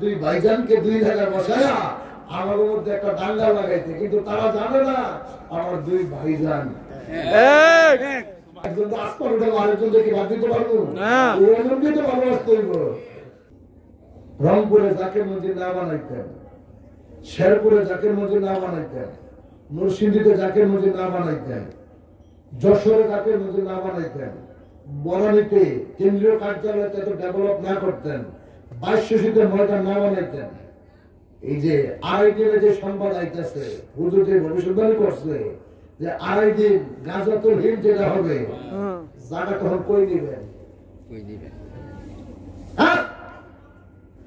দুই ভাইজানকে দুই জায়গায় বসায়া আমার মধ্যে একটা দাঙ্গা লাগাইতে, কিন্তু তারা জানে না আমার দুই ভাইজান একজন আসপার উঠে আরেকজন দেখে বাদ দিতে পারবো না, ওইজনকে তো ভালোবাসতে হইব। রংপুরে জাকের মসজিদ না বানাইতেন, শেরপুরে জাকের মসজিদ না বানাইতেন, নরসিংদীতে জাকের মসজিদ না বানাইতেন, যশোরে জাকের মসজিদ না বানাইতেন, বনানীতে কেন্দ্রীয় কার্যালয়তে এত ডেভেলপ না করতেন, 2200 ময়দান না বানাইতেন, এই যে আড়াই দিনে যে সংবাদ আইতেছে, হুজুর যে ভবিষ্যৎবাণী করছে যে আড়াই দিন গাজাতুল হিন্দ যেটা হবে, জায়গা তখন কই দিবেন? হ্যাঁ,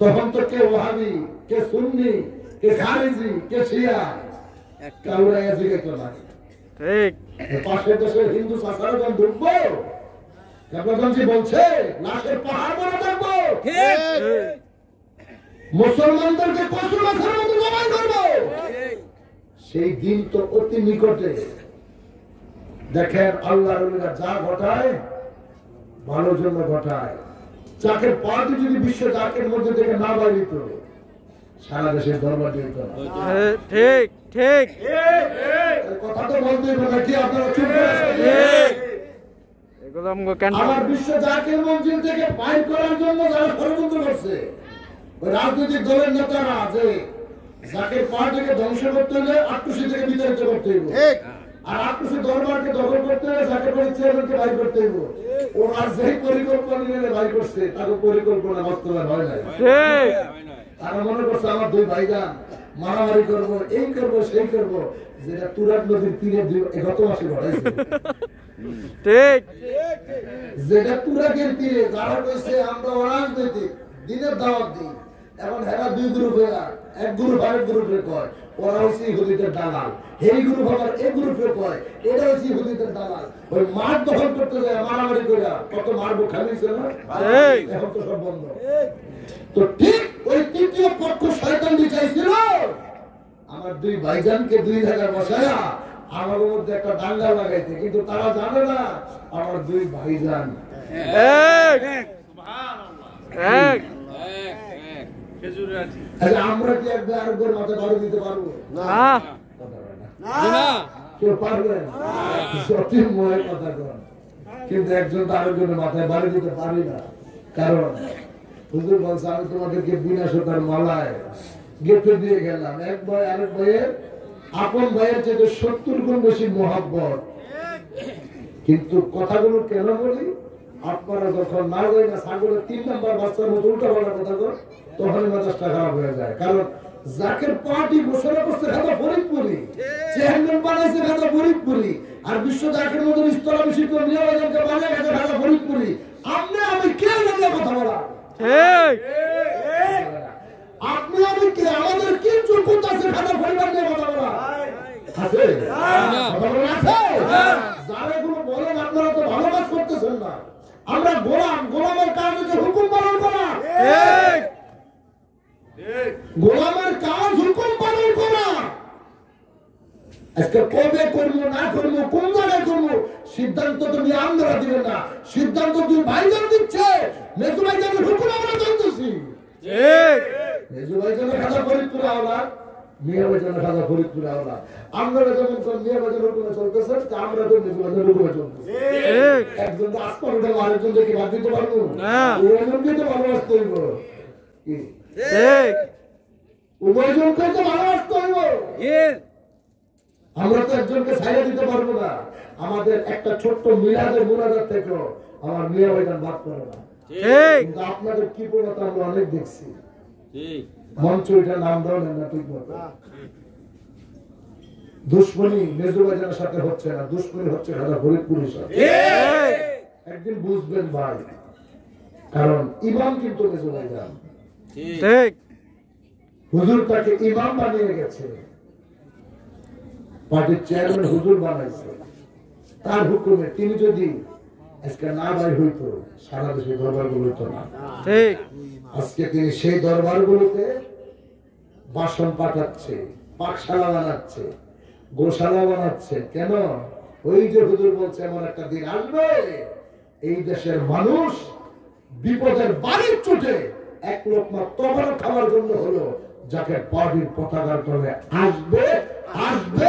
তখন তো কে ওয়াহাবি, কে সুন্নি, কে খারিজি, কে শিয়া, কাউরা এসে গেত না। ঠিক পাশের দেশের হিন্দু চাচারা যখন ঢুকবো, কেবলগঞ্জি বলছে লাশের পাহাড় বনে থাকবো, মুসলমানদেরকে কসুর মাছের মতো জবাই করবো। সেই দিন তো অতি নিকটে। দেখেন আল্লাহর ওলিরা যা ঘটায় ভালোর জন্য ঘটায়। জাকের পার্টি যদি বিশ্ব জাকের মধ্যে থেকে না বাড়িত, সারা দেশের দরবার দিত না। ঠিক ঠিক কথা তো বলতে হবে কি, আপনারা চুপ করে আছেন? আমার বিশ্ব জাকের মঞ্জিল থেকে বাইর করার জন্য যারা ষড়যন্ত্র করছে, ওই রাজনৈতিক দলের নেতারা যে জাকের পার্টিকে ধ্বংস করতে হলে আটকুশি থেকে বিতাড়িত করতে হইব, আর আটকুশি দরবারকে দখল করতে হলে জাকের পার্টির চেয়ারম্যানকে বাইর করতে হইব। ওরা যেই পরিকল্পনা নিয়ে বাইর করছে, তাকে পরিকল্পনা বাস্তবায়ন হয় নাই। তারা মনে করছে আমার দুই ভাইজান মারামারি করবো, এই করবো সেই করবো, যেটা তুরাগ নদীর তীরে গত মাসে ঘটাইছে। ঠিক, যেটা তুরাগের তীরে যারা কইছে আমরা অরাজনৈতিক দিনের দাওয়াত দিই, এখন হেরা দুই গ্রুপ হয়ে এক গ্রুপ আরেক গ্রুপে কয় ওরা হচ্ছে ইহুদিদের দালাল, এই গ্রুপ আবার এই গ্রুপে কয় এটা হচ্ছে ইহুদিদের দালাল। ওই মাঠ দখল করতে যায় মারামারি করে কত মারবো খালিছে না, এখন তো সব বন্ধ। তো ঠিক ওই তৃতীয় পক্ষ শয়তান চাইছিল আমার দুই ভাইজানকে দুই জায়গায় বসায়া আমার মধ্যে একটা দাঙ্গা লাগাইতে, কিন্তু তারা জানে না আমার দুই ভাইজান আমরা কি একবার আরেকবার মাথায় বাড়ি দিতে পারবো না? কেউ পারবে না, সঠিক মনের কথা কর, কিন্তু একজন তো আরেকজনের মাথায় বাড়ি দিতে পারি না। কারণ হুজুর বলছে আমি তোমাদেরকে বিনা সুতার মালায় গেঁথে দিয়ে গেলাম, এক ভাই আরেক ভাইয়ের আপন ভাইয়ের চেয়ে 70 গুণ বেশি মহব্বত। কিন্তু কথাগুলো কেন বলি, আপনারা যখন না যায় না ছাগলের 3 নাম্বার বাচ্চার মতো উল্টা পাল্টা কথা কর, তখন মেজাজটা খারাপ হয়ে যায়। কারণ জাকের পার্টি ঘোষণা করছে খাতা ফরিদপুরি, চেয়ারম্যান বানাইছে খাতা ফরিদপুরি, আর বিশ্ব জাকের মতো স্থলাভিষিক্ত নিয়োজনকে বানিয়ে গেছে খাতা ফরিদপুরি। আমি কে জানি কথা বলা? আপনি আমি কে? আমাদের কি যোগ্যতা আছে খাতা পরিবার নিয়ে কথা বলা? আছে কথা বলা আছে? যারা এগুলো বলেন আপনারা তো ভালো কাজ করতেছেন না। আমরা গোলাম, গোলামের কাজ হচ্ছে হুকুম পালন করা। গোলামের কাজ হুকুম পালন করা। আজকে কবে করবো না করবো, কোন জায়গায় করবো, সিদ্ধান্ত তুমি আমরা দিবেন না, সিদ্ধান্ত তুমি ভাইজান দিচ্ছে। মেজু ভাইজানের হুকুম আমরা চলতেছি। মেজু ভাইজানের খাতা ফরিদপুরে আওলাদ, মিয়া ভাইজানের খাতা ফরিদপুরে আওলাদ। আপনারা যেমন মিয়া ভাইজানের হুকুমে চলতেছেন, আমরা তো মেজু ভাইজানের হুকুমে চলতেছি। একজন তো আসপার উঠে আরেকজন দেখে বাদ দিতে পারবো না, ওইজনকে তো ভালোবাসতে হইব। উভয়জনকে তো ভালোবাসতে হইব। আমরা তো একজনকে ছাইড়া দিতে পারবো না। আমাদের একটা ছোট্ট মিলাদের মুনাজাত থেকেও আমার মিয়া ভাইজান বাদ করে না। কিন্তু আপনাদের কি প্রবণতা আমরা অনেক দেখছি। মঞ্চ এটা নাম দাও না ঠিক মতো। দুশ্মনী মেজু ভাইজানের সাথে হচ্ছে না, দুশ্মনী হচ্ছে খাতা ফরিদপুরের সাথে। একদিন বুঝবেন ভাই, কারণ ইমাম কিন্তু মেজু ভাইজান, হুজুর তাকে ইমাম বানিয়ে গেছে, পার্টির চেয়ারম্যান হুজুর বানাইছে। তার হুকুমে তিনি যদি আজকে না বাইর হইতো, সারা দেশের দরবারগুলো হইতো না। আজকে তিনি সেই দরবারগুলোতে বাসন পাঠাচ্ছে, পাকশালা বানাচ্ছে, গোশালা বানাচ্ছে। কেন? ওই যে হুজুর বলছে এমন একটা দিন আসবে এই দেশের মানুষ বিপদের বাড়ির চোটে এক লোকমা তবর খাওয়ার জন্য হলো যাকে পার্টির পতাকার তলে আসবে আসবে